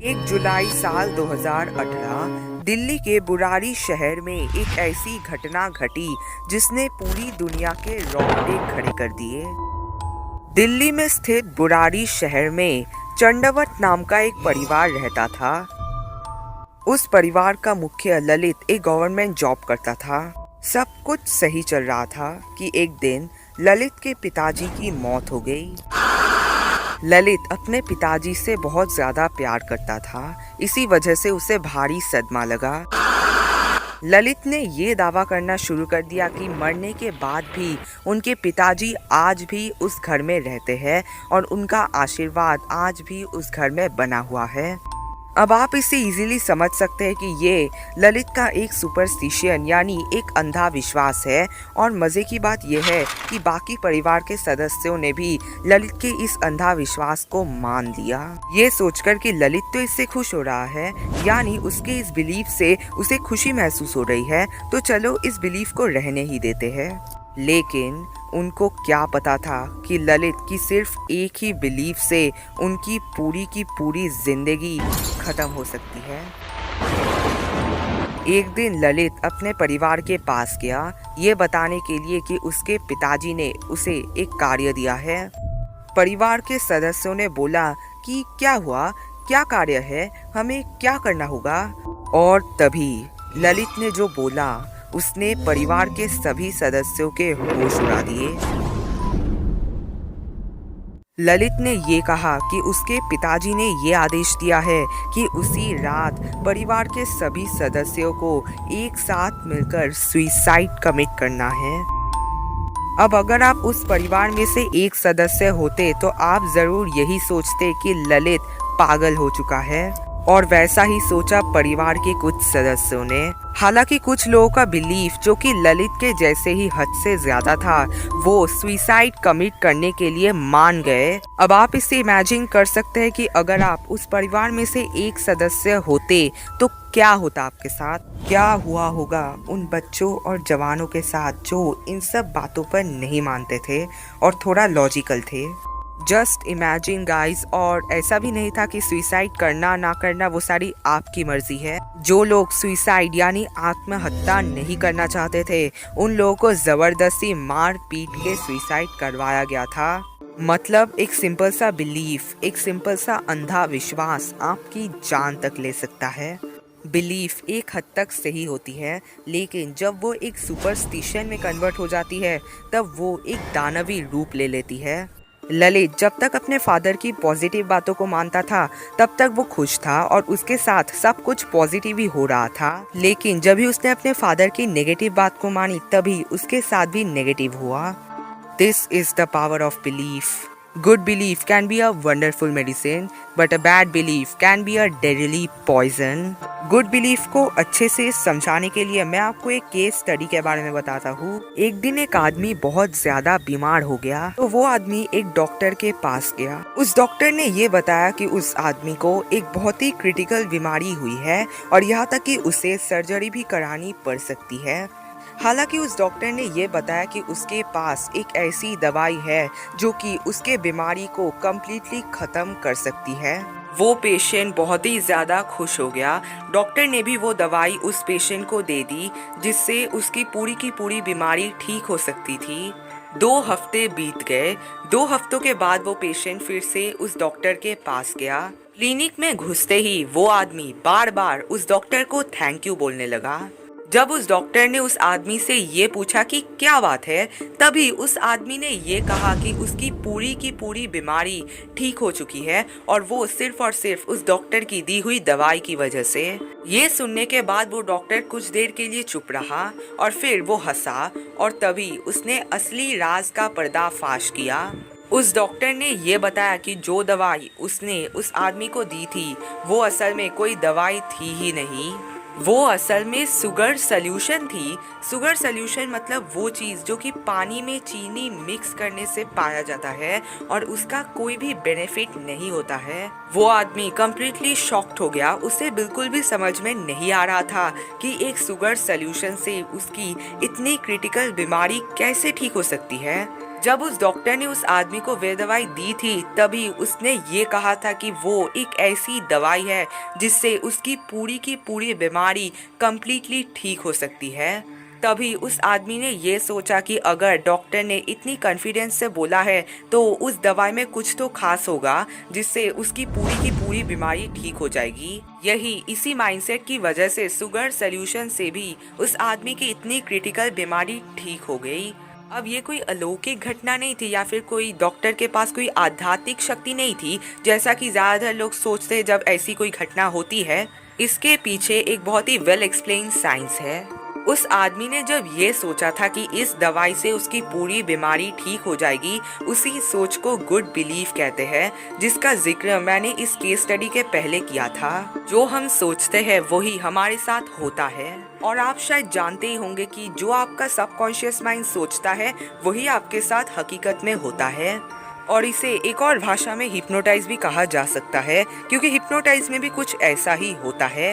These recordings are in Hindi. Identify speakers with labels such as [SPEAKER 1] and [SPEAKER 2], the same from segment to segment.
[SPEAKER 1] 1 जुलाई साल 2018 दिल्ली के बुराड़ी शहर में एक ऐसी घटना घटी जिसने पूरी दुनिया के रोंगटे खड़े कर दिए। दिल्ली में स्थित बुराड़ी शहर में चंडावत नाम का एक परिवार रहता था। उस परिवार का मुखिया ललित एक गवर्नमेंट जॉब करता था। सब कुछ सही चल रहा था कि एक दिन ललित के पिताजी की मौत हो गई। ललित अपने पिताजी से बहुत ज्यादा प्यार करता था, इसी वजह से उसे भारी सदमा लगा। ललित ने ये दावा करना शुरू कर दिया कि मरने के बाद भी उनके पिताजी आज भी उस घर में रहते हैं और उनका आशीर्वाद आज भी उस घर में बना हुआ है। अब आप इसे इजीली समझ सकते हैं कि ये ललित का एक सुपरस्टिशन यानी एक अंधा विश्वास है। और मज़े की बात यह है कि बाकी परिवार के सदस्यों ने भी ललित के इस अंधा विश्वास को मान लिया, ये सोचकर कि ललित तो इससे खुश हो रहा है, यानी उसके इस बिलीफ से उसे खुशी महसूस हो रही है, तो चलो इस बिलीफ को रहने ही देते हैं। लेकिन उनको क्या पता था कि ललित की सिर्फ एक ही बिलीफ से उनकी पूरी की पूरी जिंदगी खत्म हो सकती है। एक दिन ललित अपने परिवार के पास गया ये बताने के लिए कि उसके पिताजी ने उसे एक कार्य दिया है। परिवार के सदस्यों ने बोला कि क्या हुआ, क्या कार्य है, हमें क्या करना होगा। और तभी ललित ने जो बोला उसने परिवार के सभी सदस्यों के होश उड़ा दिए। ललित ने ये कहा कि उसके पिताजी ने ये आदेश दिया है कि उसी रात परिवार के सभी सदस्यों को एक साथ मिलकर सुसाइड कमिट करना है। अब अगर आप उस परिवार में से एक सदस्य होते तो आप जरूर यही सोचते कि ललित पागल हो चुका है, और वैसा ही सोचा परिवार के कुछ सदस्यों ने। हालांकि कुछ लोगों का बिलीफ जो कि ललित के जैसे ही हद से ज्यादा था, वो सुसाइड कमिट करने के लिए मान गए। अब आप इसे इमेजिन कर सकते हैं कि अगर आप उस परिवार में से एक सदस्य होते तो क्या होता आपके साथ, क्या हुआ होगा उन बच्चों और जवानों के साथ जो इन सब बातों पर नहीं मानते थे और थोड़ा लॉजिकल थे। Just imagine guys. और ऐसा भी नहीं था कि सुसाइड करना ना करना वो सारी आपकी मर्जी है। जो लोग सुसाइड यानी आत्महत्या नहीं करना चाहते थे, उन लोगों को जबरदस्ती मार पीट के सुसाइड करवाया गया था। मतलब एक सिंपल सा बिलीफ, एक सिंपल सा अंधा विश्वास आपकी जान तक ले सकता है। बिलीफ एक हद तक सही होती है, लेकिन जब वो एक सुपरस्टिशन में कन्वर्ट हो जाती है तब वो एक दानवी रूप ले लेती है। ललित जब तक अपने फादर की पॉजिटिव बातों को मानता था तब तक वो खुश था और उसके साथ सब कुछ पॉजिटिव ही हो रहा था। लेकिन जब ही उसने अपने फादर की नेगेटिव बात को मानी तभी उसके साथ भी नेगेटिव हुआ। This is the power of belief. Good belief can be a wonderful medicine, but a bad belief can be a deadly poison. Good belief को अच्छे से समझाने के लिए मैं आपको एक केस स्टडी के बारे में बताता हूँ। एक दिन एक आदमी बहुत ज्यादा बीमार हो गया, तो वो आदमी एक डॉक्टर के पास गया। उस डॉक्टर ने ये बताया कि उस आदमी को एक बहुत ही क्रिटिकल बीमारी हुई है और यहाँ तक कि उसे सर्जरी भी करानी पड़ सकती है। हालांकि उस डॉक्टर ने ये बताया कि उसके पास एक ऐसी दवाई है जो कि उसके बीमारी को कम्प्लीटली ख़त्म कर सकती है। वो पेशेंट बहुत ही ज़्यादा खुश हो गया। डॉक्टर ने भी वो दवाई उस पेशेंट को दे दी जिससे उसकी पूरी की पूरी बीमारी ठीक हो सकती थी। 2 हफ्ते बीत गए। 2 हफ्तों के बाद वो पेशेंट फिर से उस डॉक्टर के पास गया। क्लिनिक में घुसते ही वो आदमी बार बार उस डॉक्टर को थैंक यू बोलने लगा। जब उस डॉक्टर ने उस आदमी से ये पूछा कि क्या बात है, तभी उस आदमी ने ये कहा कि उसकी पूरी की पूरी बीमारी ठीक हो चुकी है और वो सिर्फ और सिर्फ उस डॉक्टर की दी हुई दवाई की वजह से। ये सुनने के बाद वो डॉक्टर कुछ देर के लिए चुप रहा और फिर वो हंसा और तभी उसने असली राज का पर्दाफाश किया। उस डॉक्टर ने ये बताया कि जो दवाई उसने उस आदमी को दी थी वो असल में कोई दवाई थी ही नहीं, वो असल में शुगर सॉल्यूशन थी। शुगर सॉल्यूशन मतलब वो चीज़ जो कि पानी में चीनी मिक्स करने से पाया जाता है और उसका कोई भी बेनिफिट नहीं होता है। वो आदमी कम्प्लीटली शॉक्ड हो गया। उसे बिल्कुल भी समझ में नहीं आ रहा था कि एक शुगर सॉल्यूशन से उसकी इतनी क्रिटिकल बीमारी कैसे ठीक हो सकती है। जब उस डॉक्टर ने उस आदमी को वह दवाई दी थी तभी उसने ये कहा था कि वो एक ऐसी दवाई है जिससे उसकी पूरी की पूरी बीमारी कम्प्लीटली ठीक हो सकती है। तभी उस आदमी ने ये सोचा कि अगर डॉक्टर ने इतनी कॉन्फिडेंस से बोला है तो उस दवाई में कुछ तो खास होगा जिससे उसकी पूरी की पूरी बीमारी ठीक हो जाएगी। यही इसी माइंडसेट की वजह से शुगर सॉल्यूशन से भी उस आदमी की इतनी क्रिटिकल बीमारी ठीक हो गई। अब ये कोई अलौकिक घटना नहीं थी या फिर कोई डॉक्टर के पास कोई आध्यात्मिक शक्ति नहीं थी जैसा कि ज्यादातर लोग सोचते हैं जब ऐसी कोई घटना होती है। इसके पीछे एक बहुत ही वेल एक्सप्लेन साइंस है। उस आदमी ने जब ये सोचा था कि इस दवाई से उसकी पूरी बीमारी ठीक हो जाएगी, उसी सोच को गुड बिलीफ कहते हैं, जिसका जिक्र मैंने इस केस स्टडी के पहले किया था। जो हम सोचते हैं वही हमारे साथ होता है। और आप शायद जानते ही होंगे कि जो आपका सबकॉन्शियस माइंड सोचता है वही आपके साथ हकीकत में होता है। और इसे एक और भाषा में हिप्नोटाइज भी कहा जा सकता है, क्योंकि हिप्नोटाइज में भी कुछ ऐसा ही होता है।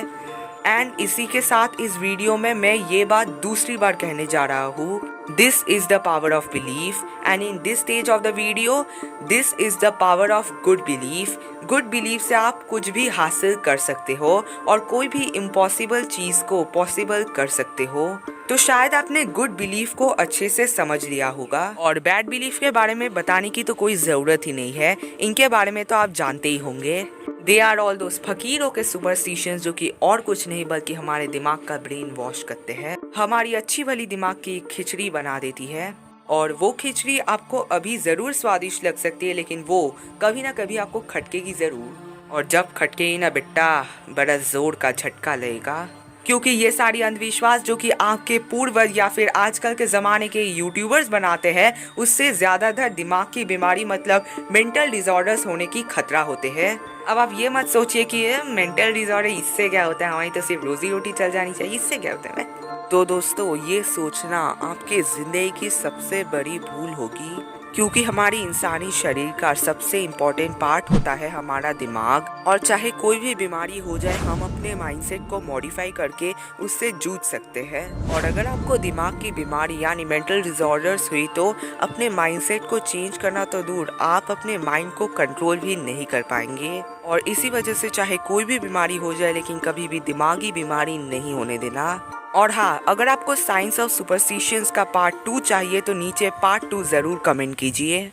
[SPEAKER 1] एंड इसी के साथ इस वीडियो में मैं ये बात दूसरी बार कहने जा रहा हूँ, this is the power of belief and in this stage of the video this is the power of good belief. Good belief से आप कुछ भी हासिल कर सकते हो और कोई भी इम्पॉसिबल चीज को पॉसिबल कर सकते हो। तो शायद आपने गुड बिलीफ को अच्छे से समझ लिया होगा और बैड बिलीफ के बारे में बताने की तो कोई जरूरत ही नहीं है, इनके बारे में तो आप जानते ही होंगे। दे आर ऑल दोस्त फकीरों के सुपरस्टिशंस जो कि और कुछ नहीं बल्कि हमारे दिमाग का ब्रेन वॉश करते हैं, हमारी अच्छी भली दिमाग की खिचड़ी बना देती है। और वो खिचड़ी आपको अभी जरूर स्वादिष्ट लग सकती है, लेकिन वो कभी ना कभी आपको खटकेगी जरूर। और जब खटकेगी ना बेटा, बड़ा जोर का झटका लगेगा। क्योंकि ये सारी अंधविश्वास जो कि आपके पूर्वज या फिर आजकल के ज़माने के यूट्यूबर्स बनाते हैं, उससे ज़्यादातर दिमाग की बीमारी मतलब मेंटल डिसऑर्डर्स होने की खतरा होते हैं। अब आप ये मत सोचिए कि मेंटल डिसऑर्डर इससे क्या होता है, हमारी तो सिर्फ रोजी रोटी चल जानी चाहिए, इससे क्या होता है। तो दोस्तों, ये सोचना आपके ज़िंदगी की सबसे बड़ी भूल होगी, क्योंकि हमारी इंसानी शरीर का सबसे इम्पोर्टेंट पार्ट होता है हमारा दिमाग। और चाहे कोई भी बीमारी हो जाए, हम अपने माइंडसेट को मॉडिफाई करके उससे जूझ सकते हैं। और अगर आपको दिमाग की बीमारी यानी मेंटल डिसऑर्डर्स हुई तो अपने माइंडसेट को चेंज करना तो दूर, आप अपने माइंड को कंट्रोल भी नहीं कर पाएंगे। और इसी वजह से चाहे कोई भी बीमारी हो जाए, लेकिन कभी भी दिमागी बीमारी नहीं होने देना। और हाँ, अगर आपको साइंस ऑफ सुपरस्टिशंस का पार्ट 2 चाहिए तो नीचे पार्ट 2 जरूर कमेंट कीजिए।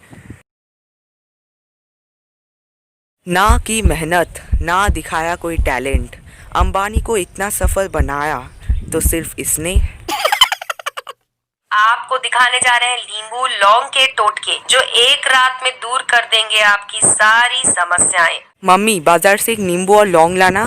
[SPEAKER 1] ना की मेहनत, ना दिखाया कोई टैलेंट, अंबानी को इतना सफल बनाया तो सिर्फ इसने।
[SPEAKER 2] आपको दिखाने जा रहे हैं नींबू लौंग के टोटके जो एक रात में दूर कर देंगे आपकी सारी समस्याएं।
[SPEAKER 1] मम्मी, बाजार से एक नींबू और लौंग लाना।